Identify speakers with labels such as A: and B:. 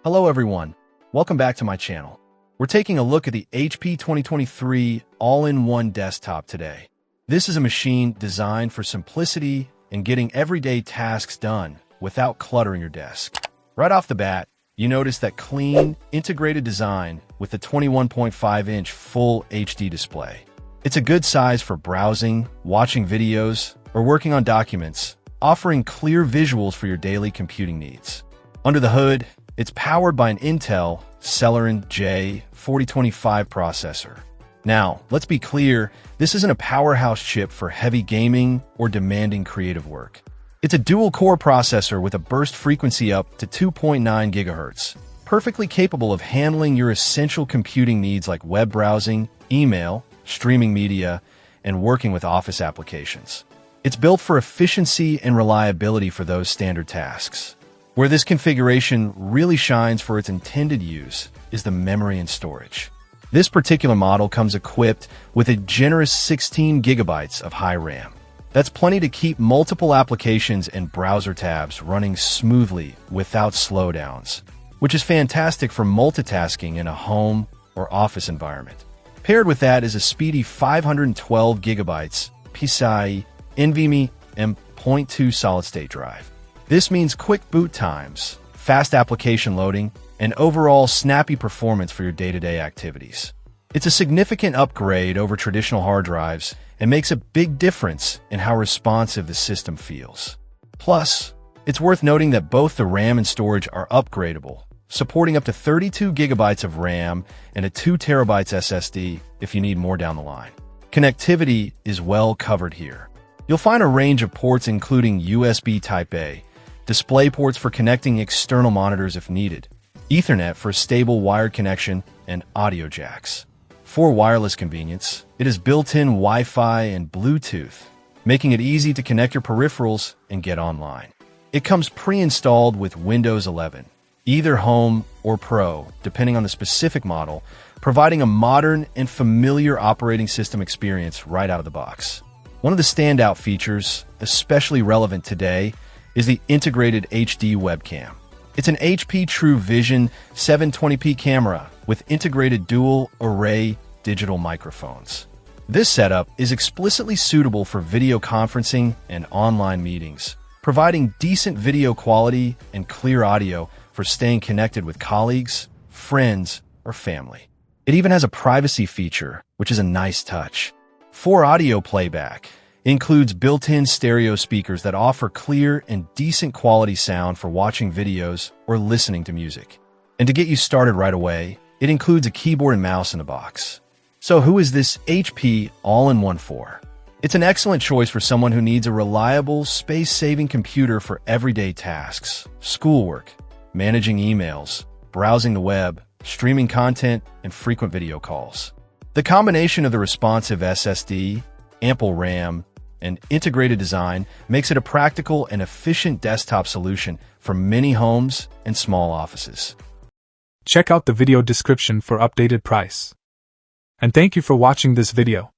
A: Hello everyone, welcome back to my channel. We're taking a look at the HP 2023 All-in-One Desktop today. This is a machine designed for simplicity and getting everyday tasks done without cluttering your desk. Right off the bat, you notice that clean, integrated design with the 21.5-inch Full HD display. It's a good size for browsing, watching videos, or working on documents, offering clear visuals for your daily computing needs. Under the hood, it's powered by an Intel Celeron J4025 processor. Now, let's be clear, this isn't a powerhouse chip for heavy gaming or demanding creative work. It's a dual-core processor with a burst frequency up to 2.9 GHz, perfectly capable of handling your essential computing needs like web browsing, email, streaming media, and working with Office applications. It's built for efficiency and reliability for those standard tasks. Where this configuration really shines for its intended use is the memory and storage. This particular model comes equipped with a generous 16 GB of high RAM. That's plenty to keep multiple applications and browser tabs running smoothly without slowdowns, which is fantastic for multitasking in a home or office environment. Paired with that is a speedy 512 GB PCIe NVMe M.2 solid-state drive. This means quick boot times, fast application loading, and overall snappy performance for your day-to-day activities. It's a significant upgrade over traditional hard drives and makes a big difference in how responsive the system feels. Plus, it's worth noting that both the RAM and storage are upgradable, supporting up to 32 GB of RAM and a 2 TB SSD if you need more down the line. Connectivity is well covered here. You'll find a range of ports including USB Type-A, display ports for connecting external monitors if needed, Ethernet for stable wired connection, and audio jacks. For wireless convenience, it has built-in Wi-Fi and Bluetooth, making it easy to connect your peripherals and get online. It comes pre-installed with Windows 11, either Home or Pro, depending on the specific model, providing a modern and familiar operating system experience right out of the box. One of the standout features, especially relevant today, is the integrated HD webcam. It's an HP TrueVision 720p camera with integrated dual-array digital microphones. This setup is explicitly suitable for video conferencing and online meetings, providing decent video quality and clear audio for staying connected with colleagues, friends, or family. It even has a privacy feature, which is a nice touch. For audio playback, includes built-in stereo speakers that offer clear and decent quality sound for watching videos or listening to music. And to get you started right away, it includes a keyboard and mouse in the box. So who is this HP All-in-One for? It's an excellent choice for someone who needs a reliable, space-saving computer for everyday tasks, schoolwork, managing emails, browsing the web, streaming content, and frequent video calls. The combination of the responsive SSD, ample RAM, and integrated design makes it a practical and efficient desktop solution for many homes and small offices.
B: Check out the video description for updated price. And thank you for watching this video.